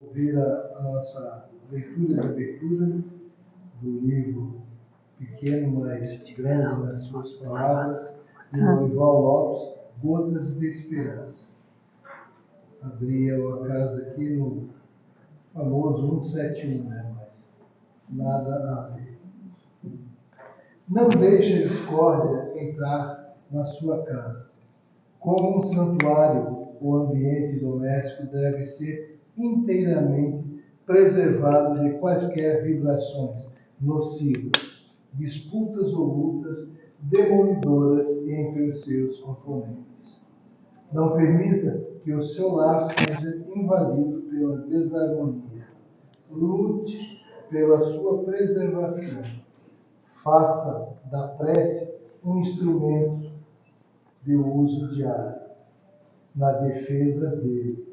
Ouvir a nossa leitura de abertura do livro pequeno, mas grande nas suas palavras, de Lourival Lopes, Gotas de Esperança. Abria a casa aqui no famoso 171, mas nada a ver. Não deixe a discórdia entrar na sua casa. Como um santuário, o ambiente doméstico deve ser inteiramente preservado de quaisquer vibrações nocivas, disputas ou lutas demolidoras entre os seus componentes. Não permita que o seu lar seja invadido pela desarmonia. Lute pela sua preservação. Faça da prece um instrumento de uso diário, na defesa dele.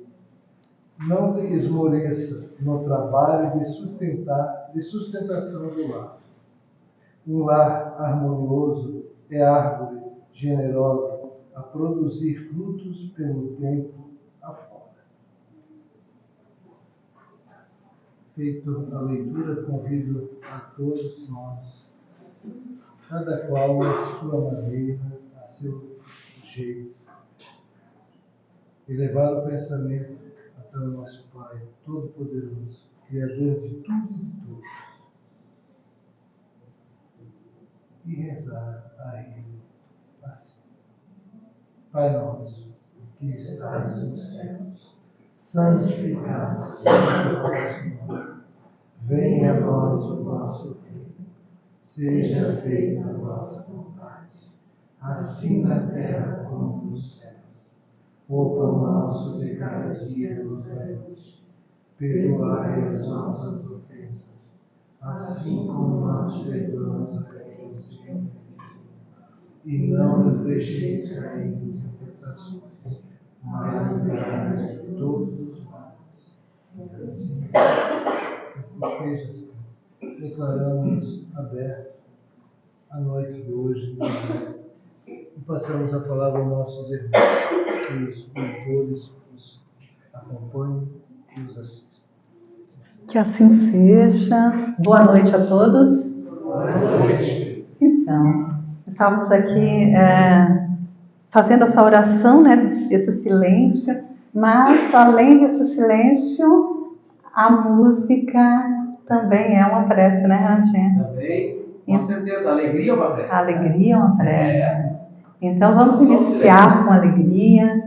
Não esmoreça no trabalho de sustentação do lar. Um lar harmonioso é árvore generosa a produzir frutos pelo tempo afora. Feito a leitura, convido a todos nós, cada qual a sua maneira, a seu jeito, e levar o pensamento até o nosso Pai Todo-Poderoso, Criador de tudo e de todos, e rezar a Ele assim. Pai nosso, que estás nos céus, santificado seja o vosso nome. Venha a nós o vosso reino. Seja feita a vossa vontade, assim na terra como nos céus. O pão nosso de cada dia nos dai hoje. Perdoai as nossas ofensas, assim como nós perdoamos a quem nos tem ofendido. E não nos deixeis cair em tentações, mas livrai-nos de todos os males. Assim seja, Senhor. Declaramos aberto a noite de hoje e passamos a palavra aos nossos irmãos, que os leitores os acompanhem e os assistam. Que assim seja. Boa noite a todos. Boa noite. Então, estávamos aqui fazendo essa oração, né, esse silêncio, mas além desse silêncio, a música também é uma prece, né, Renatinha? Também, com certeza, a alegria é uma prece. A alegria é uma prece. Então vamos iniciar com alegria,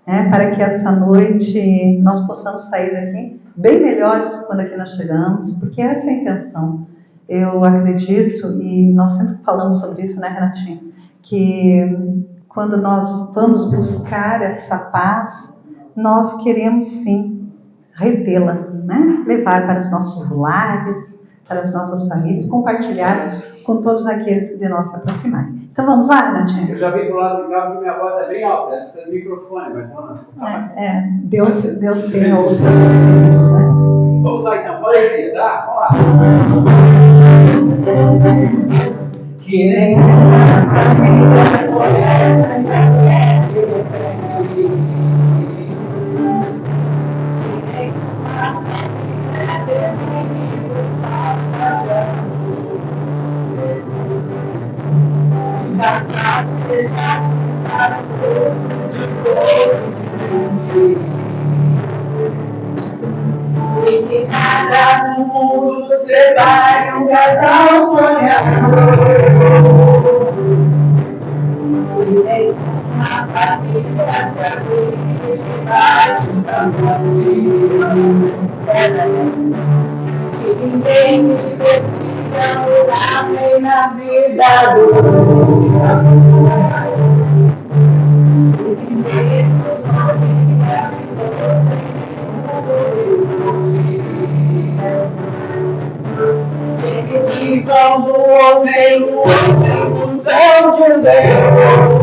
né, para que essa noite nós possamos sair daqui bem melhores quando aqui nós chegamos, porque essa é a intenção. Eu acredito, e nós sempre falamos sobre isso, né, Renatinha, que quando nós vamos buscar essa paz, nós queremos sim retê-la, né? Levar para os nossos lares, para as nossas famílias, compartilhar com todos aqueles que de nós se aproximarem. Então vamos lá, Renatinha? Eu já vim pro lado de cá porque minha voz é bem alta, essa é do microfone, mas não. Deus tem outros filhos, né? Vamos lá então, pode ir, tá? Vamos lá. Que nem a vida conhece, e que nada no mundo separe um casal sonhador. E nem uma família se abrigue debaixo da ponte. Que ninguém me defina o nome na vida do eles ficam do homem no céu de Deus.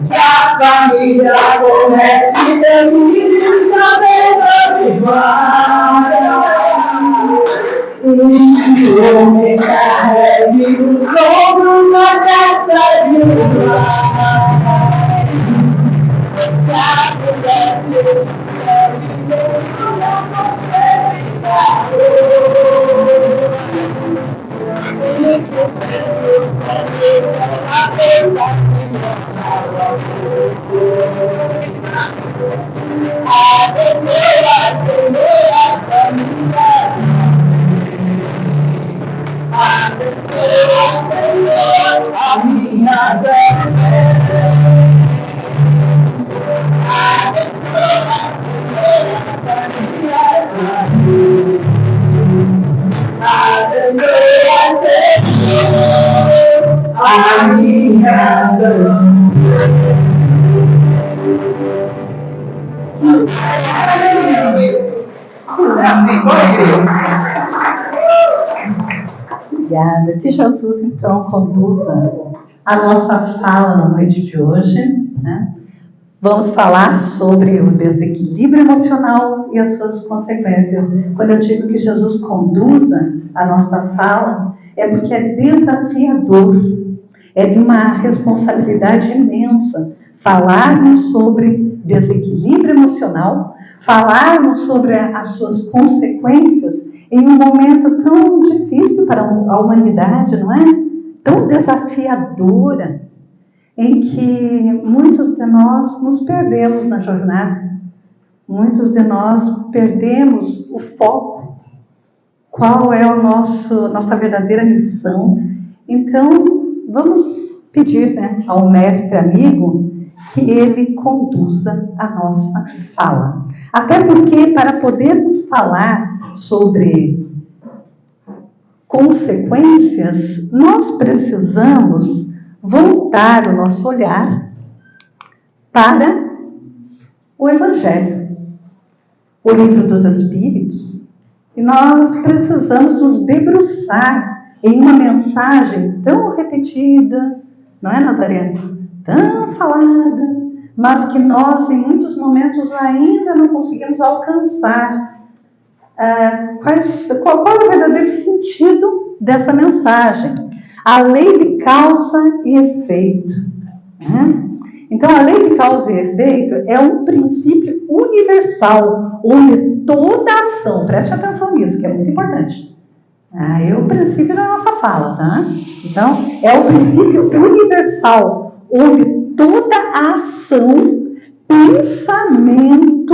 Que a família comece feliz na vida de e o homem carregue os ombros na casa de um lar. Que a mulher se a minha Obrigada. Que Jesus, então, conduza a nossa fala na noite de hoje, né? Vamos falar sobre o desequilíbrio emocional e as suas consequências. Quando eu digo que Jesus conduza a nossa fala, é porque é desafiador, é de uma responsabilidade imensa falarmos sobre desequilíbrio emocional, falarmos sobre as suas consequências em um momento tão difícil para a humanidade, não é? Tão desafiadora, em que muitos de nós nos perdemos na jornada, muitos de nós perdemos o foco, qual é a nossa verdadeira missão. Então, vamos pedir, né, ao mestre amigo que ele conduza a nossa fala. Até porque, para podermos falar sobre consequências, nós precisamos voltar o nosso olhar para o Evangelho, o livro dos Espíritos, e nós precisamos nos debruçar em uma mensagem tão repetida, não é, Nazaré? Tão falada, mas que nós, em muitos momentos, ainda não conseguimos alcançar. Qual é o verdadeiro sentido dessa mensagem? A lei de causa e efeito. Né? Então, a lei de causa e efeito é um princípio universal, onde toda ação, preste atenção nisso, que é muito importante. É o princípio da nossa fala, tá? Então, é o princípio universal, onde toda ação, pensamento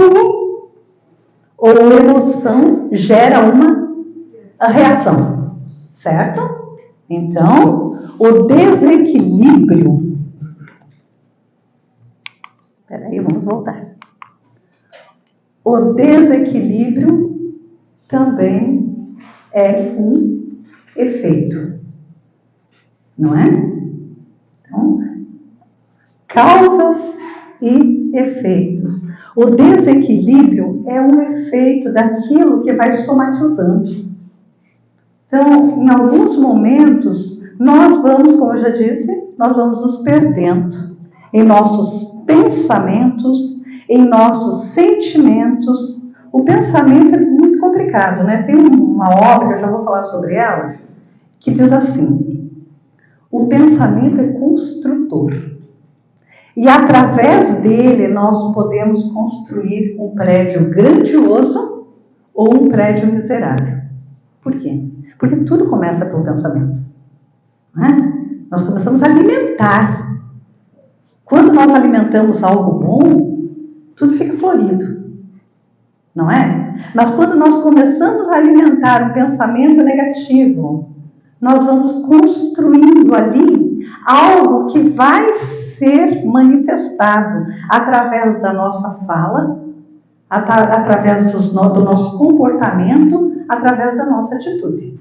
ou emoção gera uma reação, certo? Então, o desequilíbrio... Espera aí, vamos voltar. O desequilíbrio também é um efeito, não é? Então, causas e efeitos. O desequilíbrio é um efeito daquilo que vai somatizando. Então, em alguns momentos, nós vamos, como eu já disse, nós vamos nos perdendo em nossos pensamentos, em nossos sentimentos. O pensamento é muito complicado, né? Tem uma obra, eu já vou falar sobre ela, que diz assim: o pensamento é construtor. E através dele nós podemos construir um prédio grandioso ou um prédio miserável. Por quê? Porque tudo começa pelo pensamento. Não é? Nós começamos a alimentar. Quando nós alimentamos algo bom, tudo fica florido. Não é? Mas quando nós começamos a alimentar um pensamento negativo, nós vamos construindo ali algo que vai ser manifestado através da nossa fala, através do nosso comportamento, através da nossa atitude.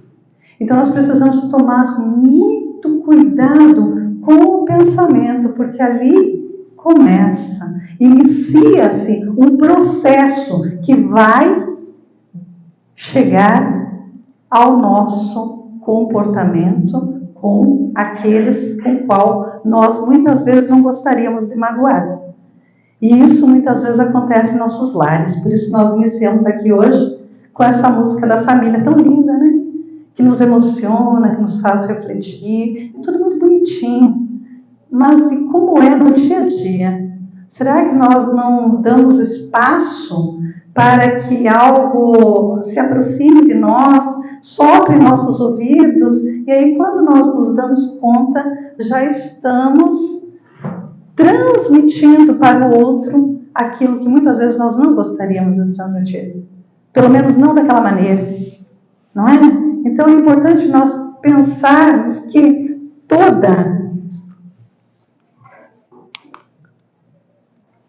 Então nós precisamos tomar muito cuidado com o pensamento, porque ali inicia-se um processo que vai chegar ao nosso comportamento com aqueles com qual nós muitas vezes não gostaríamos de magoar. E isso muitas vezes acontece em nossos lares. Por isso nós iniciamos aqui hoje com essa música da família tão linda, né? Que nos emociona, que nos faz refletir. É tudo muito bonitinho. Mas e como é no dia a dia? Será que nós não damos espaço para que algo se aproxime de nós, sopre em nossos ouvidos, e aí quando nós nos damos conta, já estamos transmitindo para o outro aquilo que muitas vezes nós não gostaríamos de transmitir. Pelo menos não daquela maneira, não é? Então é importante nós pensarmos que toda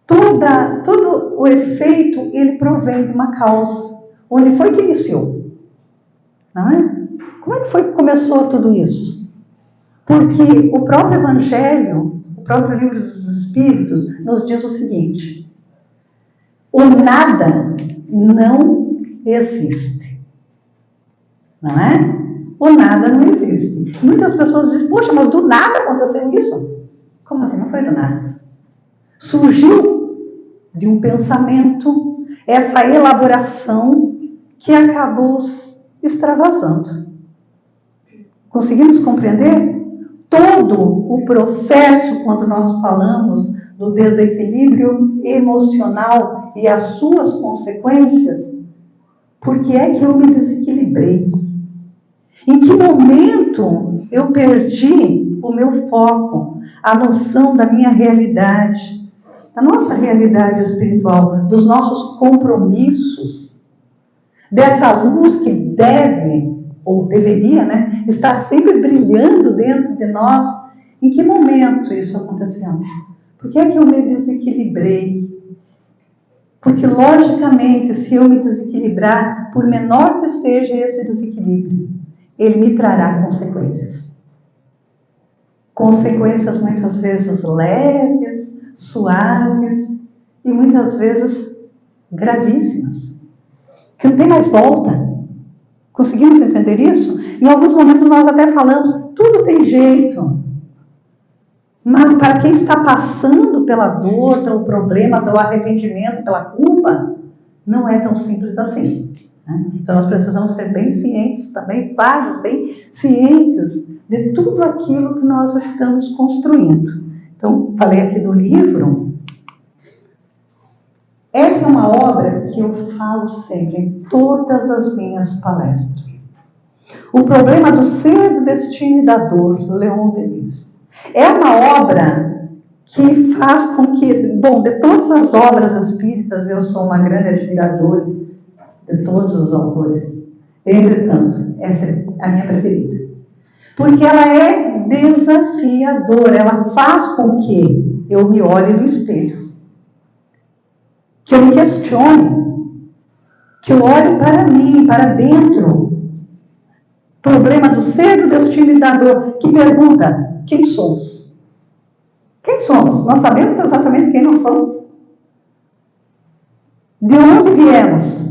todo o efeito, ele provém de uma causa. Onde foi que iniciou? Não é? Como é que foi que começou tudo isso? Porque o próprio Evangelho, o próprio Livro dos Espíritos, nos diz o seguinte: o nada não existe. Não é? O nada não existe. Muitas pessoas dizem, poxa, mas do nada aconteceu isso? Como assim? Não foi do nada. Surgiu de um pensamento, essa elaboração que acabou extravasando. Conseguimos compreender? Todo o processo, quando nós falamos do desequilíbrio emocional e as suas consequências, por que é que eu me desequilibrei? Em que momento eu perdi o meu foco, a noção da minha realidade, da nossa realidade espiritual, dos nossos compromissos, dessa luz que deve, ou deveria, né, estar sempre brilhando dentro de nós? Em que momento isso aconteceu? Por que é que eu me desequilibrei? Porque, logicamente, se eu me desequilibrar, por menor que seja esse desequilíbrio, ele me trará consequências. Consequências muitas vezes leves, suaves e muitas vezes gravíssimas, que não tem mais volta. Conseguimos entender isso? Em alguns momentos nós até falamos, tudo tem jeito. Mas para quem está passando pela dor, pelo problema, pelo arrependimento, pela culpa, não é tão simples assim. Então nós precisamos ser bem cientes também, vários bem cientes de tudo aquilo que nós estamos construindo. Então, falei aqui do livro. Essa é uma obra que eu falo sempre em todas as minhas palestras. O problema do ser, do destino e da dor, Leon Denis. É uma obra que faz com que, bom, de todas as obras espíritas, eu sou uma grande admiradora de todos os autores. Entretanto, essa é a minha preferida. Porque ela é desafiadora, ela faz com que eu me olhe no espelho, que eu me questione, que eu olhe para mim, para dentro. Problema do ser, do destino e da dor, que pergunta, quem somos? Quem somos? Nós sabemos exatamente quem nós somos? De onde viemos?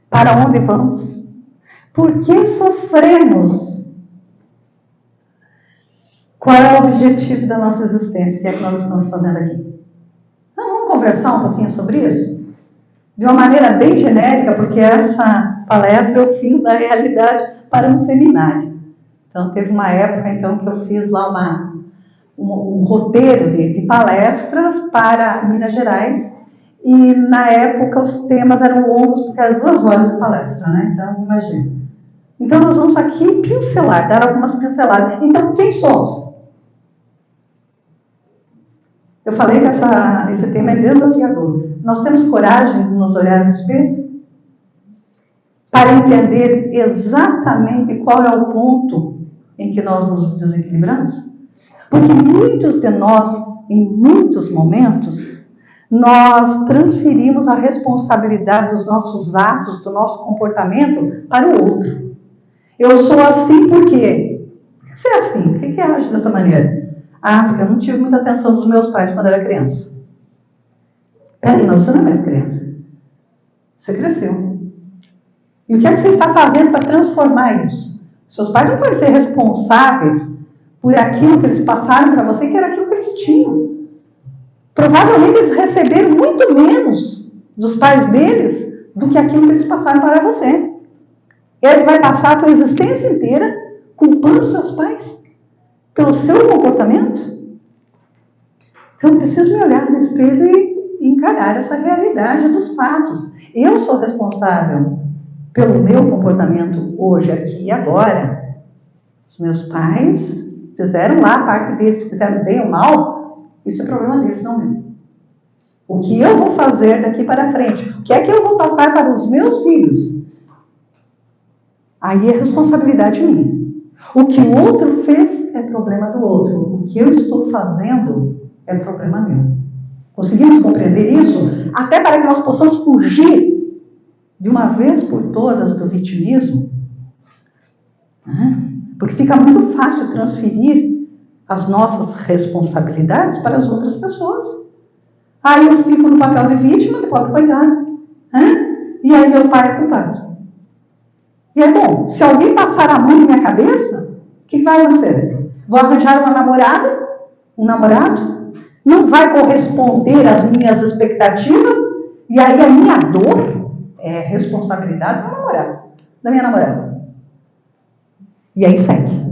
Para onde vamos? Por que sofremos? Qual é o objetivo da nossa existência? O que é que nós estamos fazendo aqui? Então, vamos conversar um pouquinho sobre isso? De uma maneira bem genérica, porque essa palestra eu fiz na realidade para um seminário. Então, teve uma época então, que eu fiz lá um roteiro de palestras para Minas Gerais. E na época os temas eram longos, porque eram 2 horas de palestra, né? Então, imagina. Então, nós vamos aqui pincelar, dar algumas pinceladas. Então, quem somos? Eu falei que esse tema é desafiador. Nós temos coragem de nos olhar no espelho? Para entender exatamente qual é o ponto em que nós nos desequilibramos? Porque muitos de nós, em muitos momentos, nós transferimos a responsabilidade dos nossos atos, do nosso comportamento para o outro. Eu sou assim por quê? Por que você é assim? Por que age dessa maneira? Ah, porque eu não tive muita atenção dos meus pais quando era criança. Peraí, mas você não é mais criança. Você cresceu. E o que é que você está fazendo para transformar isso? Seus pais não podem ser responsáveis por aquilo que eles passaram para você, que era aquilo que eles tinham. Provavelmente eles receberam muito menos dos pais deles do que aquilo que eles passaram para você. Eles vão passar a sua existência inteira culpando seus pais pelo seu comportamento. Então eu preciso me olhar no espelho e encarar essa realidade dos fatos. Eu sou responsável pelo meu comportamento hoje, aqui e agora. Os meus pais fizeram lá a parte deles, fizeram bem ou mal, isso é problema deles, não meu. O que eu vou fazer daqui para frente? O que é que eu vou passar para os meus filhos? Aí é responsabilidade minha. O que o outro fez é problema do outro. O que eu estou fazendo é problema meu. Conseguimos compreender isso? Até para que nós possamos fugir de uma vez por todas do vitimismo. Porque fica muito fácil transferir as nossas responsabilidades para as outras pessoas. Aí eu fico no papel de vítima, de pobre coitada. E aí meu pai é culpado. E é bom, se alguém passar a mão na minha cabeça, o que vai acontecer? Vou arranjar uma namorada, um namorado, não vai corresponder às minhas expectativas, e aí a minha dor é responsabilidade do namorado, da minha namorada. E aí segue.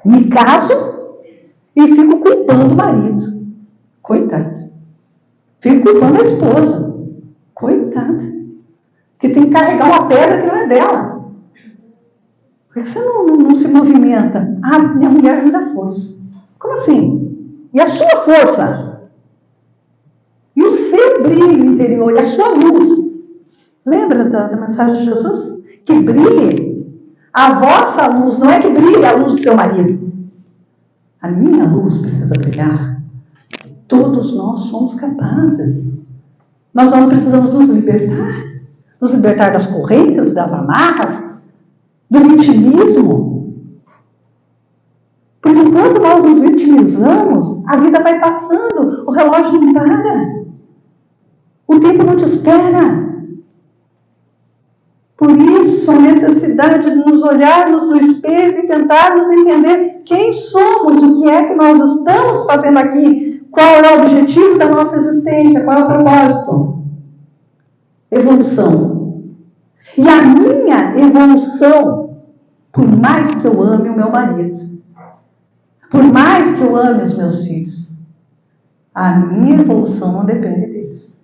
Me caso e fico culpando o marido. Coitado. Fico culpando a esposa. Coitada. Que tem que carregar uma pedra que não é dela. Por que você não se movimenta? Ah, minha mulher me dá força. Como assim? E a sua força? E o seu brilho interior? E a sua luz? Lembra da mensagem de Jesus? Que brilhe. A vossa luz, não é que brilhe a luz do seu marido. A minha luz precisa brilhar. Todos nós somos capazes. Nós precisamos nos libertar. Nos libertar das correntes, das amarras, do vitimismo. Porque enquanto nós nos vitimizamos, a vida vai passando, o relógio não para. O tempo não te espera. Por isso, a necessidade de nos olharmos no espelho e tentarmos entender quem somos, o que é que nós estamos fazendo aqui, qual é o objetivo da nossa existência, qual é o propósito. Evolução. E a minha evolução, por mais que eu ame o meu marido, por mais que eu ame os meus filhos, a minha evolução não depende deles.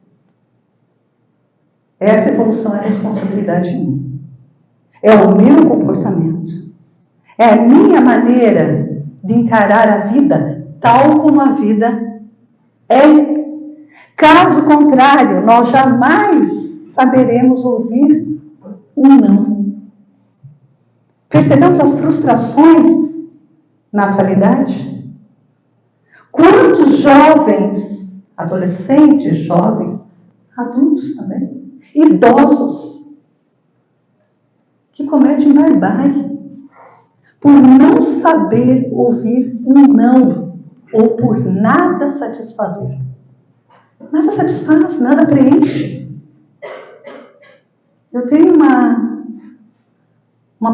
Essa evolução é responsabilidade minha. É o meu comportamento. É a minha maneira de encarar a vida tal como a vida é. Caso contrário, nós jamais saberemos ouvir um não. Percebemos as frustrações na atualidade? Quantos jovens, adolescentes, jovens, adultos também, idosos, que cometem barbárie por não saber ouvir um não, ou por nada satisfazer. Nada satisfaz, nada preenche. Eu tenho uma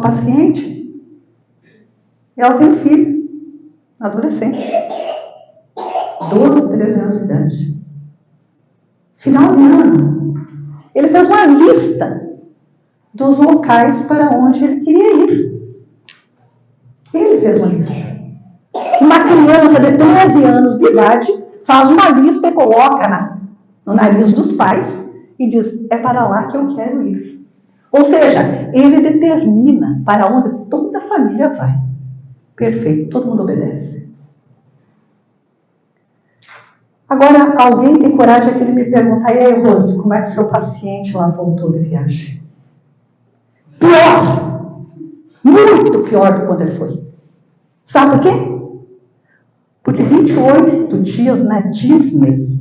paciente, ela tem um filho, adolescente, 12, 13 anos de idade. Final de ano, ele fez uma lista dos locais para onde ele queria ir. Ele fez uma lista. Uma criança de 13 anos de idade faz uma lista e coloca no nariz dos pais e diz, é para lá que eu quero ir. Ou seja, ele determina para onde toda a família vai. Perfeito, todo mundo obedece. Agora, alguém tem coragem de me perguntar, e aí, Rose, como é que seu paciente lá voltou de viagem? Pior! Muito pior do que quando ele foi. Sabe por quê? Porque 28 dias na Disney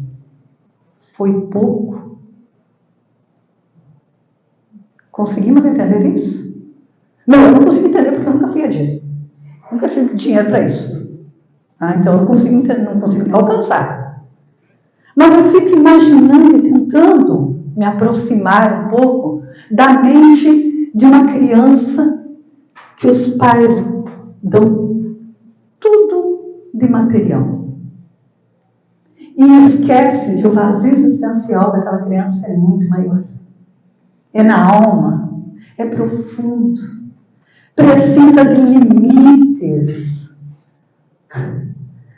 foi pouco. Conseguimos entender isso? Não, eu não consigo entender porque eu nunca fui a Disney. Nunca tive dinheiro para isso. Então eu não consigo entender, não consigo alcançar. Mas eu fico imaginando e tentando me aproximar um pouco da mente de uma criança que os pais dão tudo de material. E esquecem que o vazio existencial daquela criança é muito maior. É na alma, é profundo. Precisa de limites.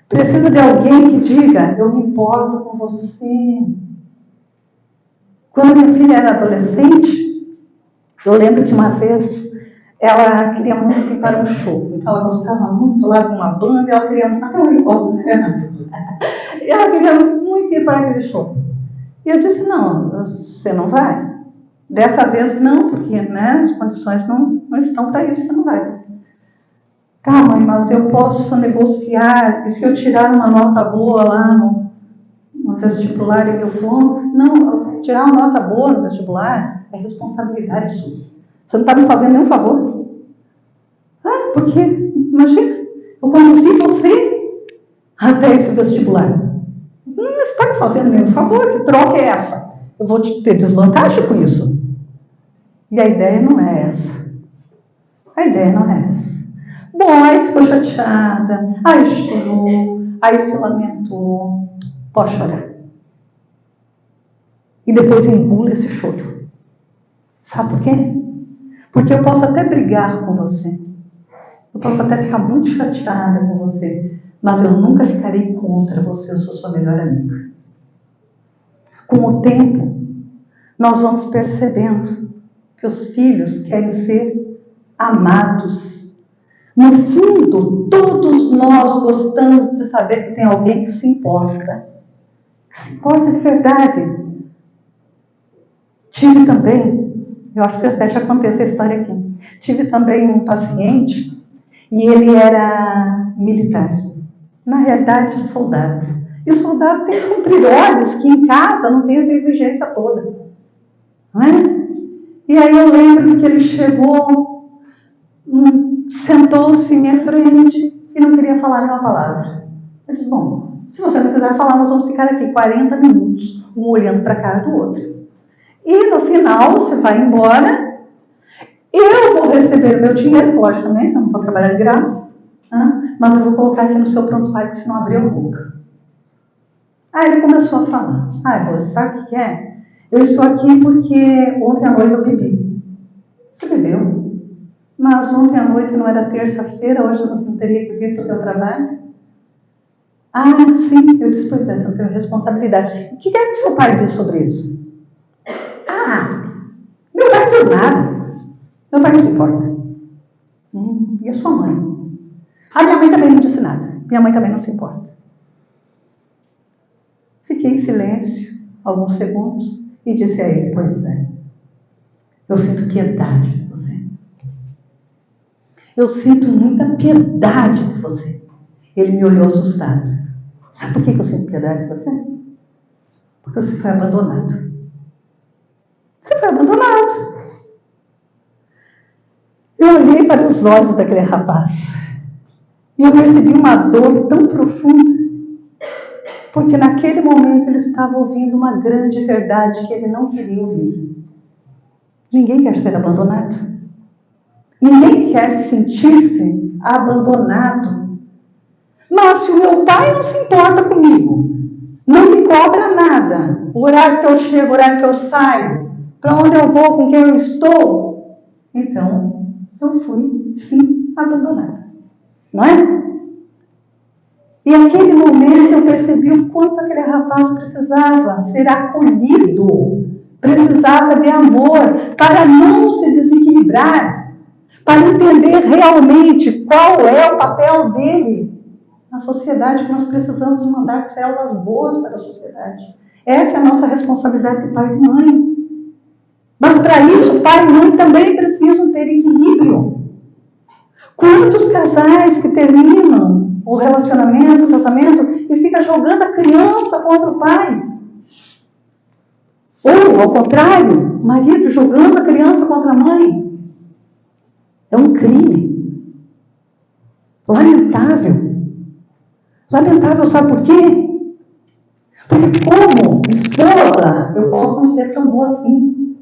Precisa de alguém que diga, eu me importo com você. Quando minha filha era adolescente, eu lembro que uma vez ela queria muito ir para um show. Então ela gostava muito lá de uma banda, ela queria muito, até hoje eu gosto, né? Ela queria muito ir para aquele show. E eu disse, não, você não vai? Dessa vez não, porque as condições não estão para isso, você não vai. Tá, mãe, mas eu posso negociar, e se eu tirar uma nota boa lá no vestibular e eu vou. Não, tirar uma nota boa no vestibular é responsabilidade sua. Você não está me fazendo nenhum favor. Porque, imagina, eu conduzi você até esse vestibular. Não está me fazendo nenhum favor, que troca é essa? Eu vou ter desvantagem com isso. E a ideia não é essa. A ideia não é essa. Bom, aí ficou chateada, aí chorou, aí se lamentou. Pode chorar. E depois engula esse choro. Sabe por quê? Porque eu posso até brigar com você. Eu posso até ficar muito chateada com você. Mas eu nunca ficarei contra você. Eu sou sua melhor amiga. Com o tempo, nós vamos percebendo que os filhos querem ser amados. No fundo, todos nós gostamos de saber que tem alguém que se importa. Que se importa de verdade. Tive também, eu acho que até já contei essa história aqui. Tive também um paciente e ele era militar. Na realidade, soldado. E o soldado tem que cumprir ordens que em casa não tem essa exigência toda. Não é? E aí eu lembro que ele chegou, sentou-se em minha frente e não queria falar nenhuma palavra. Eu disse, bom, se você não quiser falar, nós vamos ficar aqui 40 minutos, um olhando para a cara do outro. E no final, você vai embora, eu vou receber o meu dinheiro, logicamente, eu não vou trabalhar de graça, mas eu vou colocar aqui no seu prontuário, que senão abriu a boca. Aí ele começou a falar, Rose, sabe o que é? Eu estou aqui porque ontem à noite eu bebi. Você bebeu? Mas ontem à noite não era terça-feira, hoje você não teria que vir para o teu trabalho? Sim, eu disse, pois é, você não tem responsabilidade. O que é que seu pai diz sobre isso? Meu pai não diz nada. Meu pai não se importa. E a sua mãe? Minha mãe também não disse nada. Minha mãe também não se importa. Fiquei em silêncio alguns segundos e disse a ele, pois é, eu sinto piedade de você. Eu sinto muita piedade de você. Ele me olhou assustado. Sabe por que eu sinto piedade de você? Porque você foi abandonado. Você foi abandonado. Eu olhei para os olhos daquele rapaz e eu percebi uma dor tão profunda, porque naquele momento ele estava ouvindo uma grande verdade que ele não queria ouvir. Ninguém quer ser abandonado. Ninguém quer sentir-se abandonado. Mas se o meu pai não se importa comigo, não me cobra nada, o horário que eu chego, o horário que eu saio, para onde eu vou, com quem eu estou, então eu fui, sim, abandonada. Não é? E naquele momento eu percebi o quanto aquele rapaz precisava ser acolhido, precisava de amor, para não se desequilibrar, para entender realmente qual é o papel dele na sociedade, que nós precisamos mandar células boas para a sociedade. Essa é a nossa responsabilidade de pai e mãe. Mas para isso, pai e mãe também precisam ter equilíbrio. Quantos casais que terminam o relacionamento, o casamento, e fica jogando a criança contra o pai? Ou, ao contrário, o marido jogando a criança contra a mãe? É um crime. Lamentável. Lamentável, sabe por quê? Porque como esposa, eu posso não ser tão boa assim.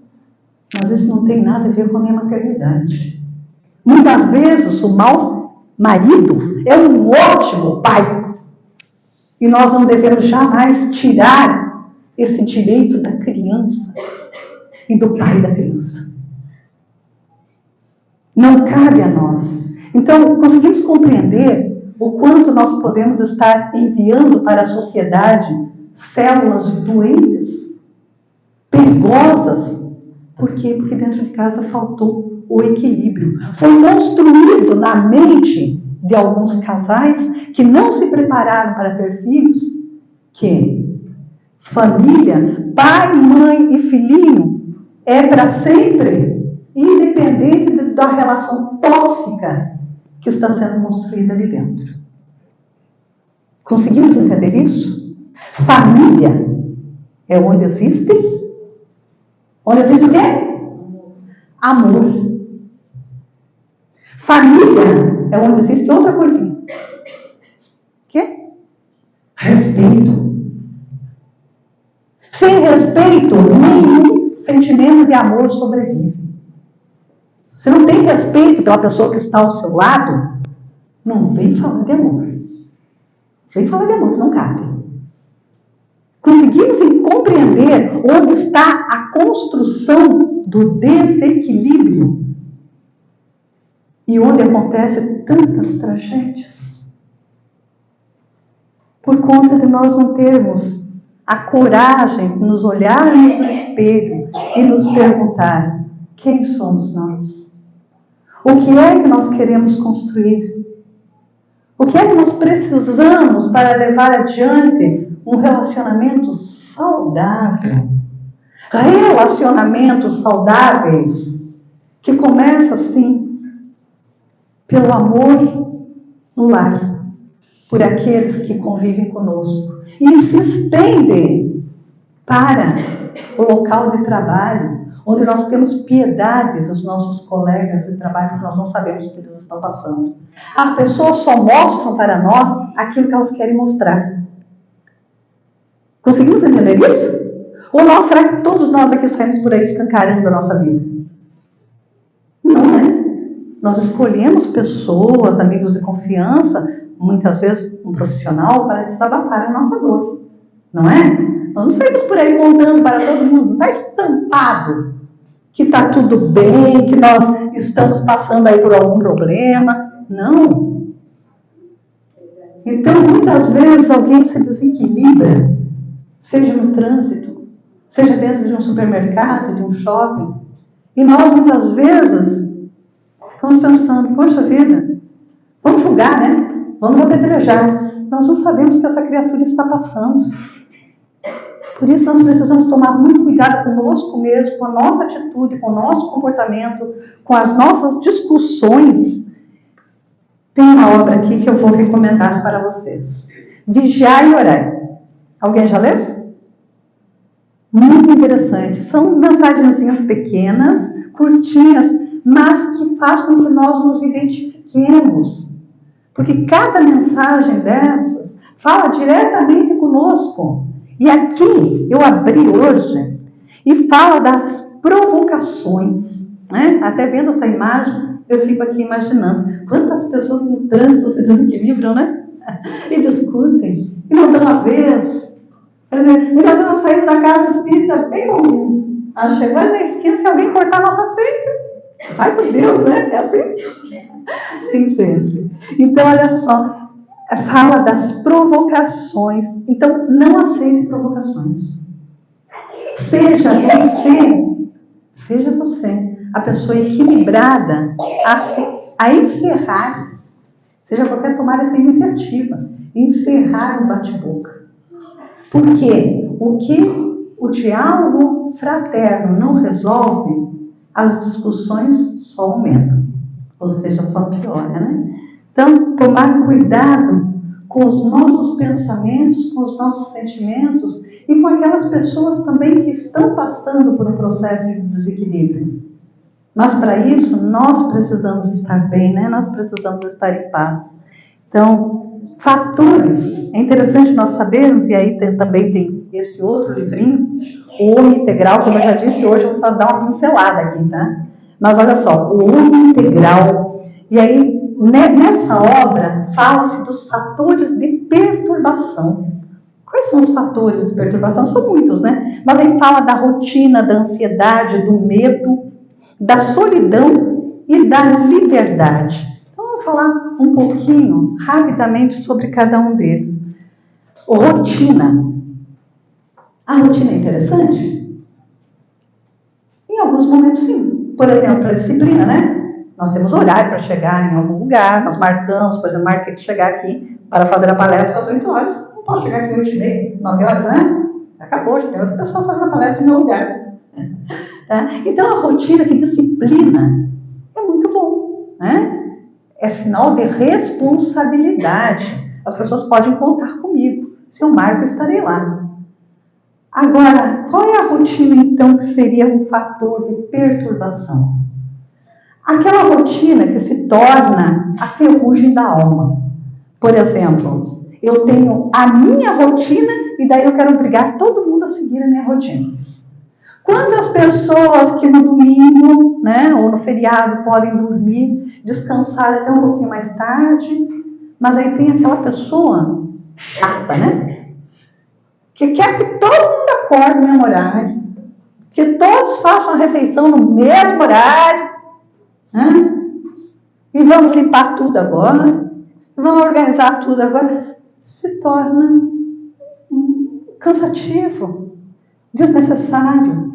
Mas isso não tem nada a ver com a minha maternidade. Muitas vezes o mau marido é um ótimo pai. E nós não devemos jamais tirar esse direito da criança e do pai da criança. Não cabe a nós. Então, conseguimos compreender o quanto nós podemos estar enviando para a sociedade células doentes, perigosas. Por quê? Porque dentro de casa faltou o equilíbrio. Foi construído na mente de alguns casais que não se prepararam para ter filhos, que família, pai, mãe e filhinho é para sempre, independente da relação tóxica que está sendo construída ali dentro. Conseguimos entender isso? Família é onde existe? Onde existe o quê? Amor. Família é onde existe outra coisinha. O quê? Respeito. Sem respeito, nenhum sentimento de amor sobrevive. Se não tem respeito pela pessoa que está ao seu lado, não vem falar de amor. Vem falar de amor, que não cabe. Conseguimos compreender onde está a construção do desequilíbrio e onde acontecem tantas tragédias. Por conta de nós não termos a coragem de nos olharmos no espelho e nos perguntar: quem somos nós? O que é que nós queremos construir? O que é que nós precisamos para levar adiante um relacionamento saudável? Relacionamentos saudáveis que começam assim, pelo amor no lar, por aqueles que convivem conosco, e se estende para o local de trabalho, onde nós temos piedade dos nossos colegas de trabalho, que nós não sabemos o que eles estão passando. As pessoas só mostram para nós aquilo que elas querem mostrar. Conseguimos entender isso? Ou nós, será que todos nós aqui saímos por aí escancarando a nossa vida? Não, né? Nós escolhemos pessoas, amigos de confiança, muitas vezes um profissional, para desabafar a nossa dor. Não é? Nós não saímos por aí contando para todo mundo. Não está estampado que está tudo bem, que nós estamos passando aí por algum problema. Não. Então, muitas vezes alguém se desequilibra, seja no trânsito, seja dentro de um supermercado, de um shopping, e nós muitas vezes ficamos pensando: poxa vida, vamos julgar, né? Vamos apedrejar. Nós não sabemos o que essa criatura está passando. Por isso nós precisamos tomar muito cuidado conosco mesmo, com a nossa atitude, com o nosso comportamento, com as nossas discussões. Tem uma obra aqui que eu vou recomendar para vocês. Vigiai e orai. Alguém já leu? Muito interessante. São mensagenzinhas pequenas, curtinhas, mas que fazem com que nós nos identifiquemos. Porque cada mensagem dessas fala diretamente conosco. E aqui eu abri hoje e fala das provocações. Né? Até vendo essa imagem, eu fico aqui imaginando quantas pessoas no trânsito se desequilibram, né? E discutem, e não dão a vez. Quer dizer, muitas vezes nós saímos da casa espírita bem bonzinhos. Chegando na esquina, se alguém cortar a nossa frente, ai por Deus, né? É assim? Sim, sempre. Então, olha só. Fala das provocações. Então, não aceite provocações. Seja você a pessoa equilibrada a encerrar. Seja você a tomar essa iniciativa, encerrar o bate-boca. Porque o que o diálogo fraterno não resolve, as discussões só aumentam. Ou seja, só piora, né? Então, tomar cuidado com os nossos pensamentos, com os nossos sentimentos e com aquelas pessoas também que estão passando por um processo de desequilíbrio. Mas para isso, nós precisamos estar bem, né? Nós precisamos estar em paz. Então, fatores. É interessante nós sabermos, e aí também tem esse outro livrinho, o Homem Integral, como eu já disse, hoje eu vou dar uma pincelada aqui, tá? Mas olha só, o Homem Integral. E aí, nessa obra, fala-se dos fatores de perturbação. Quais são os fatores de perturbação? São muitos, né? Mas aí fala da rotina, da ansiedade, do medo, da solidão e da liberdade. Então, vamos falar um pouquinho, rapidamente, sobre cada um deles. Rotina. A rotina é interessante? Em alguns momentos, sim. Por exemplo, a disciplina, né? Nós temos horário para chegar em algum lugar, nós marcamos, por exemplo, marquei de chegar aqui para fazer a palestra às 8 horas. Não posso chegar aqui às 8h30, 9 horas, né? Acabou, já tem outra pessoa fazendo a palestra no meu lugar. Tá? Então, a rotina que disciplina é muito bom, né? É sinal de responsabilidade. As pessoas podem contar comigo. Se eu marco, eu estarei lá. Agora, qual é a rotina, então, que seria um fator de perturbação? Aquela rotina que se torna a ferrugem da alma. Por exemplo, eu tenho a minha rotina e daí eu quero obrigar todo mundo a seguir a minha rotina. Quantas pessoas que no domingo, né, ou no feriado podem dormir, descansar até um pouquinho mais tarde, mas aí tem aquela pessoa chata, né? Que quer que todo mundo acorde no mesmo horário, que todos façam a refeição no mesmo horário, né? E vamos limpar tudo agora, vamos organizar tudo agora. Se torna cansativo, desnecessário.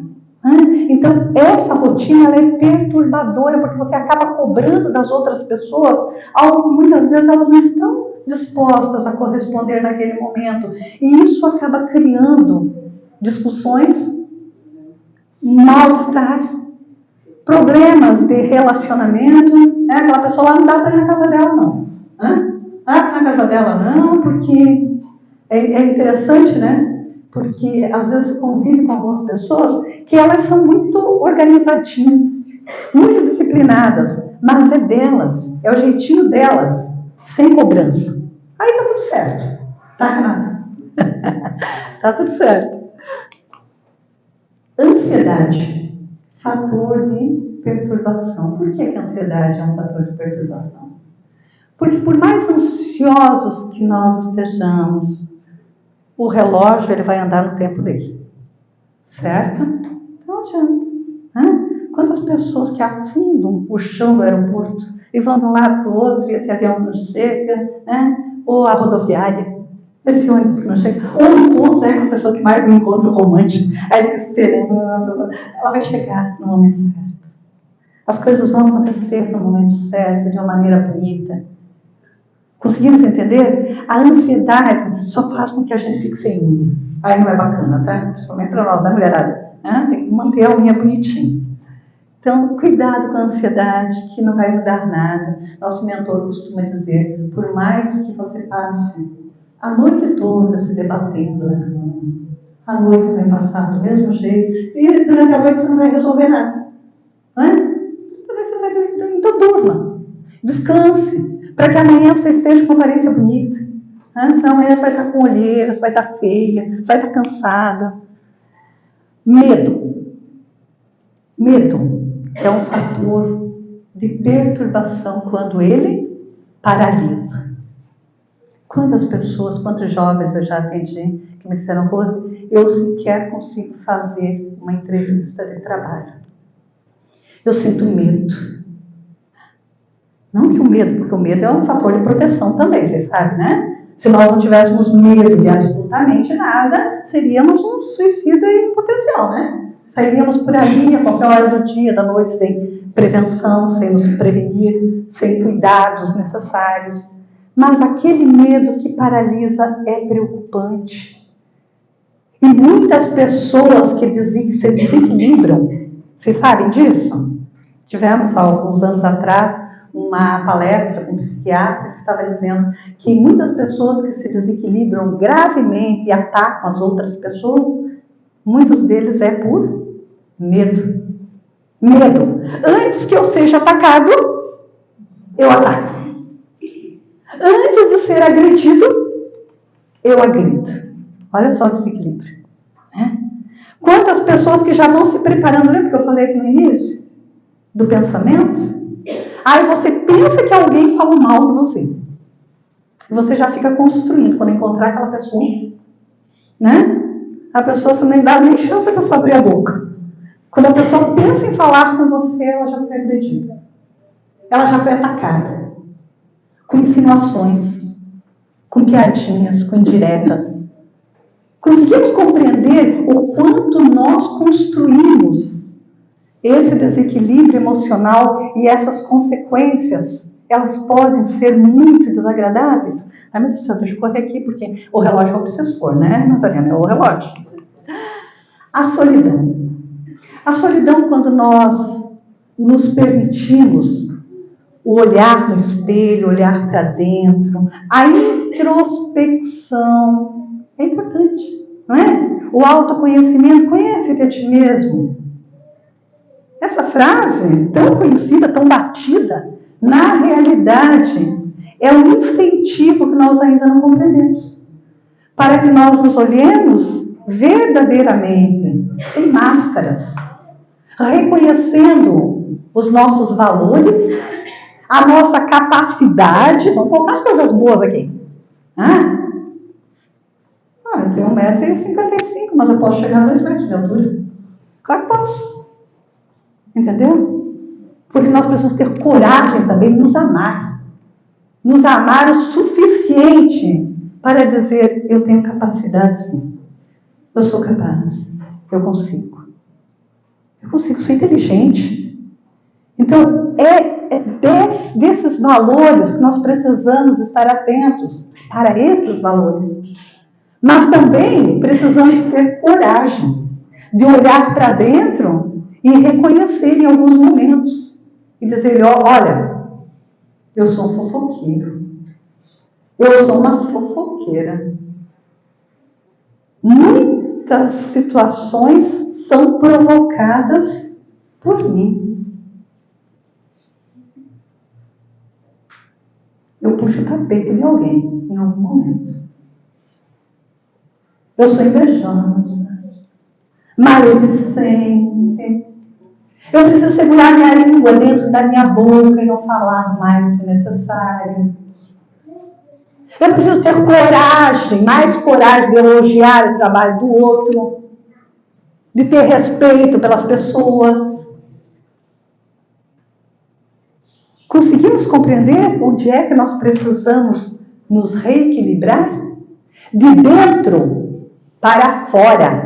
Então, essa rotina ela é perturbadora, porque você acaba cobrando das outras pessoas algo que muitas vezes elas não estão dispostas a corresponder naquele momento. E isso acaba criando discussões, mal-estar, problemas de relacionamento. Aquela pessoa lá não dá para ir na casa dela, não. Não dá para ir na casa dela, não, porque é interessante, né? Porque às vezes você convive com algumas pessoas que elas são muito organizadinhas, muito disciplinadas, mas é delas, é o jeitinho delas, sem cobrança. Aí tá tudo certo. Tá, Renato? Tá tudo certo. Ansiedade, fator de perturbação. Por que a ansiedade é um fator de perturbação? Porque por mais ansiosos que nós estejamos, o relógio ele vai andar no tempo dele, certo? Então não adianta. Quantas pessoas que afundam o chão do aeroporto e vão de um lado para o outro e esse avião não chega, ou a rodoviária, esse ônibus que não chega, ou um encontro, uma pessoa que marca um encontro romântico, aí ele fica esperando, ela vai chegar no momento certo. As coisas vão acontecer no momento certo, de uma maneira bonita. Conseguimos entender? A ansiedade só faz com que a gente fique sem unha. Aí não é bacana, tá? Principalmente para nós, né, mulherada? Tem que manter a unha bonitinha. Então, cuidado com a ansiedade, que não vai mudar nada. Nosso mentor costuma dizer, por mais que você passe a noite toda se debatendo na cama, a noite vai passar do mesmo jeito, e durante a noite você não vai resolver nada. Não é? Então durma, descanse, para que amanhã você esteja com aparência bonita. Senão amanhã você vai estar com olheiras, você vai estar feia, você vai estar cansada. Medo é um fator de perturbação quando ele paralisa. Quantas pessoas, quantos jovens eu já atendi que me disseram, Rose, eu sequer consigo fazer uma entrevista de trabalho. Eu sinto medo. Não que o medo, porque o medo é um fator de proteção também, vocês sabem, né? Se nós não tivéssemos medo de absolutamente nada, seríamos um suicida em potencial, né? Sairíamos por aí a qualquer hora do dia, da noite, sem prevenção, sem nos prevenir, sem cuidados necessários. Mas aquele medo que paralisa é preocupante. E muitas pessoas que se desequilibram, vocês sabem disso? Tivemos, há alguns anos atrás, uma palestra com um psiquiatra que estava dizendo que muitas pessoas que se desequilibram gravemente e atacam as outras pessoas, muitos deles é por medo. Medo. Antes que eu seja atacado, eu ataco. Antes de ser agredido, eu agrido. Olha só o desequilíbrio. Quantas pessoas que já vão se preparando, lembra que eu falei aqui no início? Do pensamento? Aí você pensa que alguém fala mal de você. E você já fica construindo quando encontrar aquela pessoa. Né? A pessoa você nem dá nem chance para abrir a boca. Quando a pessoa pensa em falar com você, ela já foi agredida. Ela já foi atacada. Com insinuações, com piadinhas, com indiretas. Conseguimos compreender o quanto nós construímos esse desequilíbrio emocional e essas consequências, elas podem ser muito desagradáveis. Ai, meu Deus do céu, deixa eu correr aqui, porque o relógio é obsessor, né, Nazarena? É o relógio. A solidão. A solidão, quando nós nos permitimos o olhar no espelho, olhar para dentro, a introspecção é importante. não é? O autoconhecimento, conhece-te a ti mesmo. Essa frase, tão conhecida, tão batida, na realidade, é um incentivo que nós ainda não compreendemos. Para que nós nos olhemos verdadeiramente, sem máscaras, reconhecendo os nossos valores, a nossa capacidade. Vamos colocar as coisas boas aqui. Eu tenho 1,55 m, mas eu posso chegar a 2 metros de altura. Claro que posso. Entendeu? Porque nós precisamos ter coragem também de nos amar. Nos amar o suficiente para dizer, eu tenho capacidade sim. Eu sou capaz. Eu consigo. Eu consigo, sou inteligente. Então, desses valores que nós precisamos estar atentos para esses valores. Mas também precisamos ter coragem de olhar para dentro e reconhecer em alguns momentos. E dizer, olha, eu sou um fofoqueiro. Eu sou uma fofoqueira. Muitas situações são provocadas por mim. Eu puxo o tapete de alguém em algum momento. Eu sou invejosa, maledicente. Eu preciso segurar minha língua dentro da minha boca e não falar mais do que necessário. Eu preciso ter coragem, mais coragem de elogiar o trabalho do outro, de ter respeito pelas pessoas. Conseguimos compreender onde é que nós precisamos nos reequilibrar? De dentro para fora.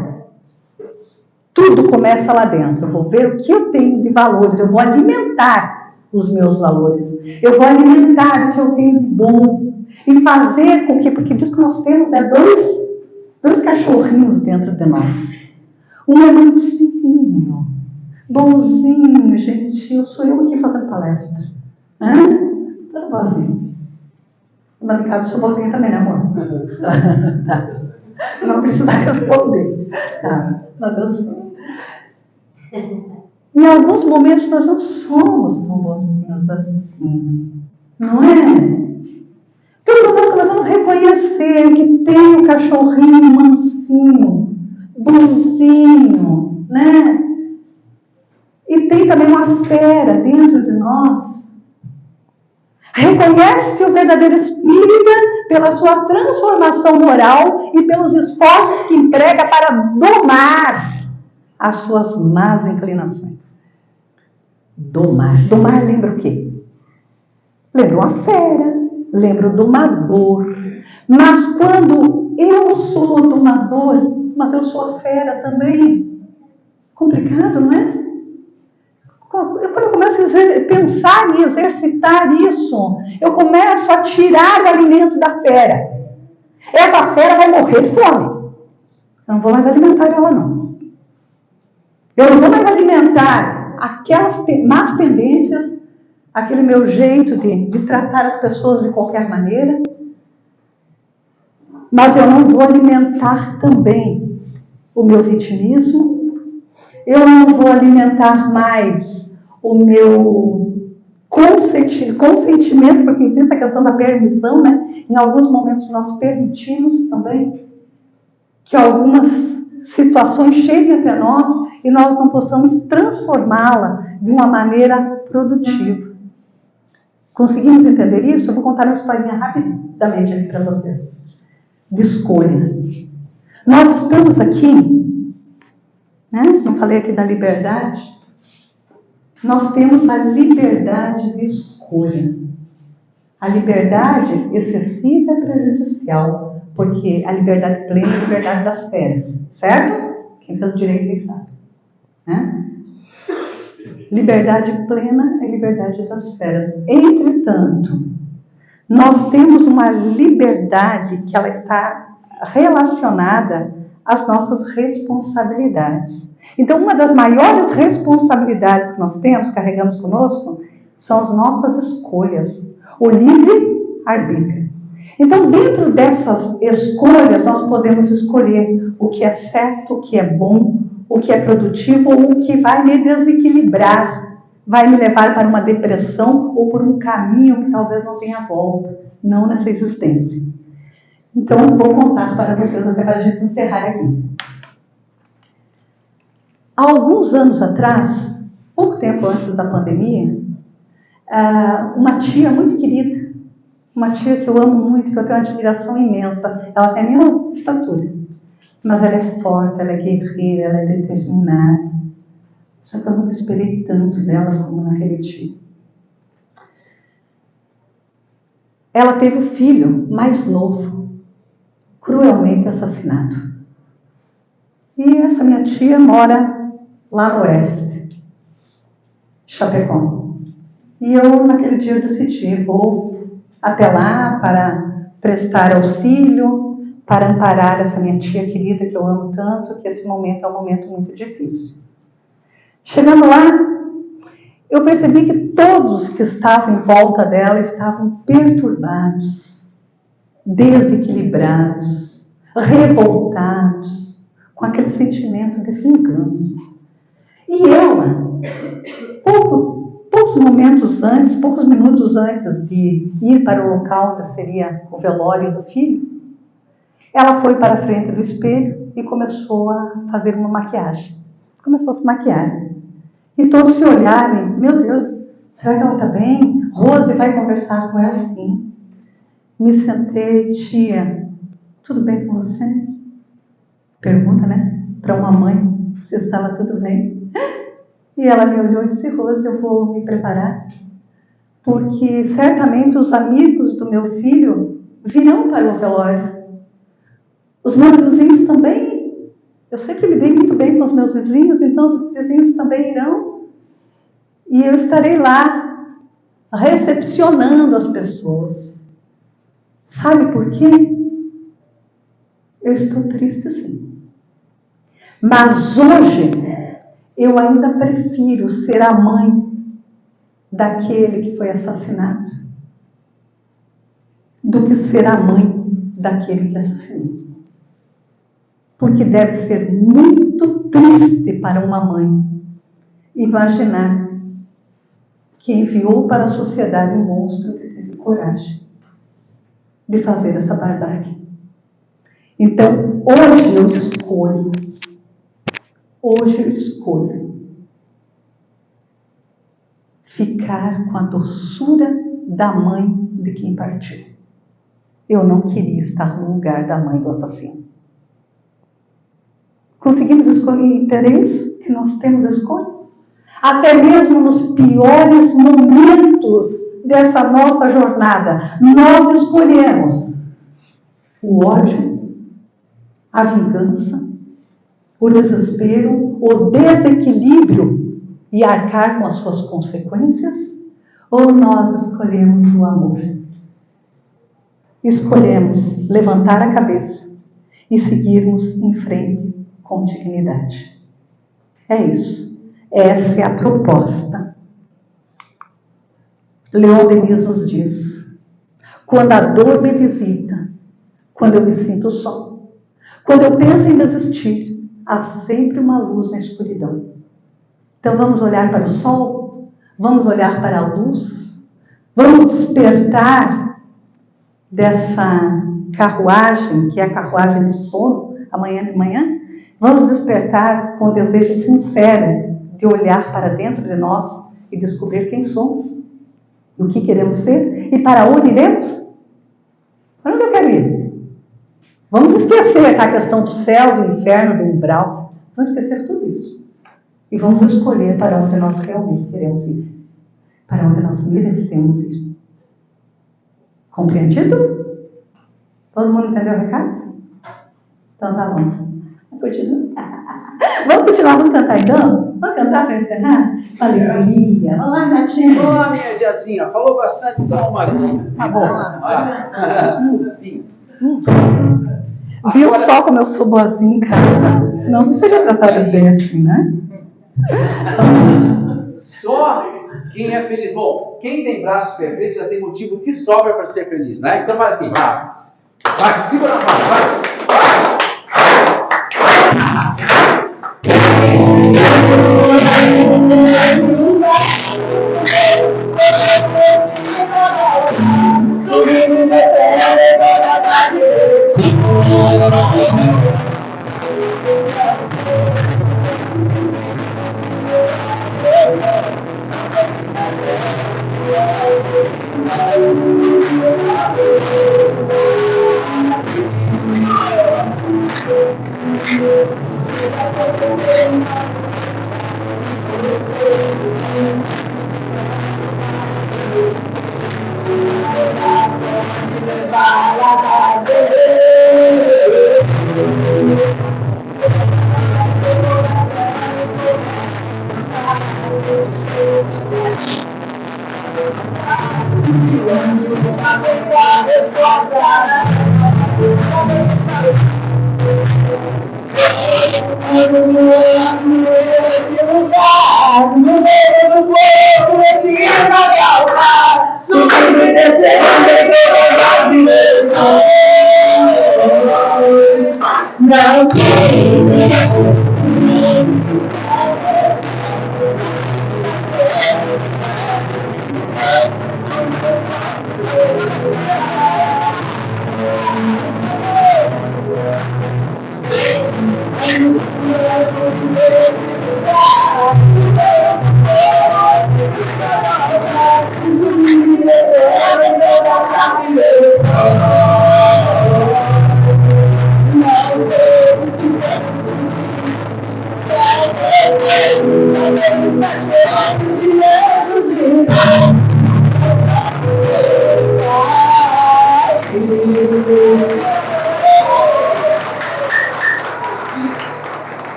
Tudo começa lá dentro. Eu vou ver o que eu tenho de valores. Eu vou alimentar os meus valores. Eu vou alimentar o que eu tenho de bom. E fazer com que, porque diz que nós temos dois cachorrinhos dentro de nós. Um é mansinho, bonzinho, gentil. Sou eu aqui fazendo palestra. Tudo boazinho. Mas em casa eu sou boazinha também, né, amor? Tá. Não precisa responder. Tá. Mas eu sou. Em alguns momentos nós não somos tão bonzinhos assim. Não é? Então nós começamos a reconhecer que tem um cachorrinho mansinho, bonzinho, né? E tem também uma fera dentro de nós. Reconhece o verdadeiro espírita pela sua transformação moral e pelos esforços que emprega para domar as suas más inclinações. Domar. Domar lembra o quê? Lembra uma fera, lembra o domador. Mas quando eu sou o domador, mas eu sou a fera também. Complicado, não é? Quando eu começo a pensar e exercitar isso, eu começo a tirar o alimento da fera. Essa fera vai morrer de fome. Eu não vou mais alimentar ela, não. Eu não vou mais alimentar aquelas más tendências, aquele meu jeito de tratar as pessoas de qualquer maneira. Mas eu não vou alimentar também o meu vitimismo. Eu não vou alimentar mais o meu consentimento, porque existe a questão da permissão, né? Em alguns momentos nós permitimos também que algumas situações cheguem até nós e nós não possamos transformá-la de uma maneira produtiva. Conseguimos entender isso? Eu vou contar uma historinha rapidamente aqui para vocês. De escolha. Nós estamos aqui, né? Não falei aqui da liberdade. Nós temos a liberdade de escolha. A liberdade excessiva é prejudicial, porque a liberdade plena é a liberdade das feras, certo? Quem fez direito aí sabe. Né? Liberdade plena é a liberdade das feras. Entretanto, nós temos uma liberdade que ela está relacionada às nossas responsabilidades. Então, uma das maiores responsabilidades que nós temos, carregamos conosco, são as nossas escolhas, o livre-arbítrio. Então, dentro dessas escolhas, nós podemos escolher o que é certo, o que é bom, o que é produtivo ou o que vai me desequilibrar, vai me levar para uma depressão ou por um caminho que talvez não tenha volta, não nessa existência. Então, eu vou contar para vocês até para a gente encerrar aqui. Há alguns anos atrás, pouco tempo antes da pandemia, uma tia muito querida, uma tia que eu amo muito, que eu tenho uma admiração imensa, ela tem a minha estatura, mas ela é forte, ela é guerreira, ela é determinada. Só que eu nunca esperei tanto dela como naquele dia. Ela teve o filho mais novo, cruelmente assassinado. E essa minha tia mora lá no oeste, Chapecó. E eu, naquele dia, eu decidi, vou até lá para prestar auxílio, para amparar essa minha tia querida que eu amo tanto, que esse momento é um momento muito difícil. Chegando lá, eu percebi que todos que estavam em volta dela estavam perturbados, desequilibrados, revoltados, com aquele sentimento de vingança. E ela, poucos minutos antes de ir para o local que seria o velório do filho, ela foi para a frente do espelho e começou a fazer uma maquiagem. Começou a se maquiar. E todos se olharem, meu Deus, será que ela está bem? Rose vai conversar com ela sim. Me sentei, tia, tudo bem com você? Pergunta, né? Para uma mãe, se estava tudo bem. E ela me olhou e disse, Rose, eu vou me preparar, porque certamente os amigos do meu filho virão para o velório. Os meus vizinhos também. Eu sempre me dei muito bem com os meus vizinhos, então os vizinhos também irão. E eu estarei lá, recepcionando as pessoas. Sabe por quê? Eu estou triste sim. Mas hoje, eu ainda prefiro ser a mãe daquele que foi assassinado do que ser a mãe daquele que assassinou. Porque deve ser muito triste para uma mãe imaginar que enviou para a sociedade um monstro que teve coragem de fazer essa barbárie. Então, hoje eu escolho ficar com a doçura da mãe de quem partiu. Eu não queria estar no lugar da mãe do assassino. Conseguimos escolher, entender isso? Que nós temos escolha? Até mesmo nos piores momentos dessa nossa jornada, nós escolhemos o ódio, a vingança, o desespero, o desequilíbrio e arcar com as suas consequências, ou nós escolhemos o amor. Escolhemos levantar a cabeça e seguirmos em frente com dignidade. É isso. Essa é a proposta. Leon Denis nos diz, quando a dor me visita, quando eu me sinto só, quando eu penso em desistir, há sempre uma luz na escuridão. Então vamos olhar para o sol, vamos olhar para a luz, vamos despertar dessa carruagem, que é a carruagem do sono, amanhã de manhã, vamos despertar com o desejo sincero de olhar para dentro de nós e descobrir quem somos, o que queremos ser e para onde iremos. Para onde eu quero ir? Vamos esquecer a questão do céu, do inferno, do umbral. Vamos esquecer tudo isso. E vamos escolher para onde nós realmente queremos ir. Para onde nós merecemos ir. Compreendido? Todo mundo entendeu o recado? Então tá bom. Vamos continuar, vamos cantar então? Vamos cantar para encerrar? Alegria. Vamos lá, Natinha. Boa, minha Jazinha. Falou bastante, então, Marinha. Tá bom. Viu só como eu sou boazinha em casa? Senão não seria tratada bem assim, né? Só que Quem é feliz? Bom, quem tem braços perfeitos já tem motivo que sobra para ser feliz, né? Então faz assim, vai, segura a mão, vai.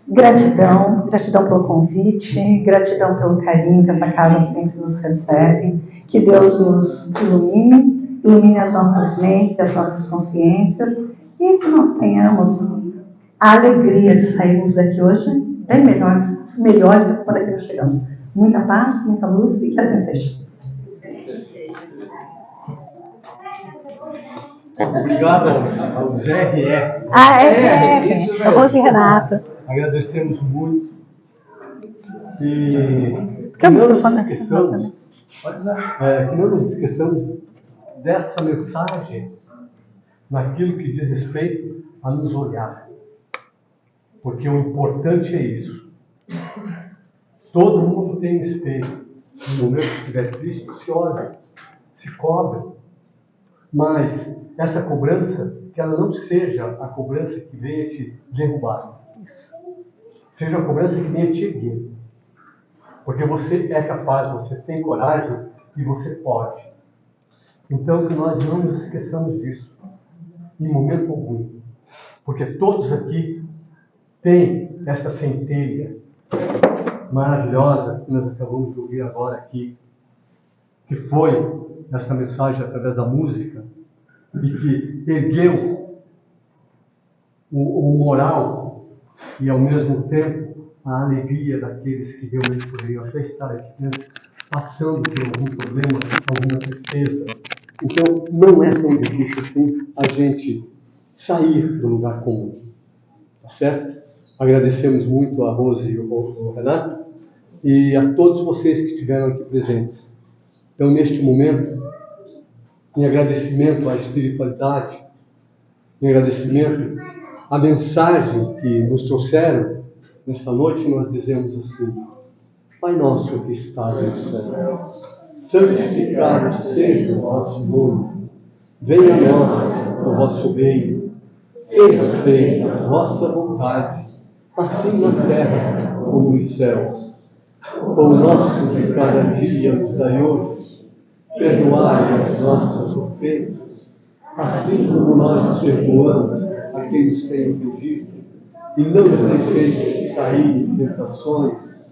Gratidão, gratidão pelo convite, gratidão pelo carinho que essa casa sempre nos recebe. Que Deus nos ilumine as nossas mentes, as nossas consciências e que nós tenhamos a alegria de sairmos daqui hoje bem melhor do que quando aqui nós chegamos. Muita paz, muita luz e que assim seja. Obrigado ao Zé R.E. A Rose e Renata. Agradecemos muito. E que não nos esqueçamos dessa mensagem naquilo que diz respeito a nos olhar. Porque o importante é isso. Todo mundo tem um espelho. No momento que estiver triste, se olha, se cobra. Mas essa cobrança, que ela não seja a cobrança que venha te derrubar. Seja a cobrança que venha te erguer. Porque você é capaz, você tem coragem e você pode. Então que nós não nos esqueçamos disso. Em momento algum. Porque todos aqui têm essa centelha maravilhosa que nós acabamos de ouvir agora aqui. Que foi essa mensagem através da música e que ergueu o moral e ao mesmo tempo a alegria daqueles que realmente poderiam até estar passando por algum problema, alguma tristeza. Então não é tão difícil assim a gente sair do lugar comum, tá certo? Agradecemos muito a Rose e o Renato e a todos vocês que estiveram aqui presentes. Então, neste momento, em agradecimento à espiritualidade, em agradecimento à mensagem que nos trouxeram, nesta noite nós dizemos assim: Pai nosso que estás no céu, santificado seja o vosso nome, venha a nós o vosso reino, seja feita a vossa vontade, assim na terra como nos céus. O pão nosso de cada dia nos dai hoje. Perdoai as nossas ofensas, assim como nós perdoamos a quem nos tem ofendido. E não nos deixeis cair em tentações,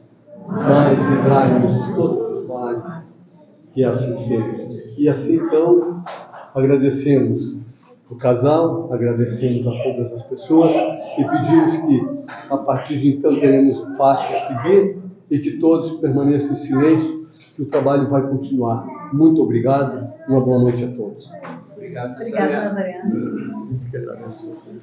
mas livrai-nos de todos os males. Que assim seja. E assim, então, agradecemos o casal, agradecemos a todas as pessoas e pedimos que, a partir de então, teremos o passo a seguir e que todos permaneçam em silêncio, que o trabalho vai continuar. Muito obrigado, uma boa noite a todos. Obrigado. Obrigada, Nazarena. Muito que agradeço a vocês.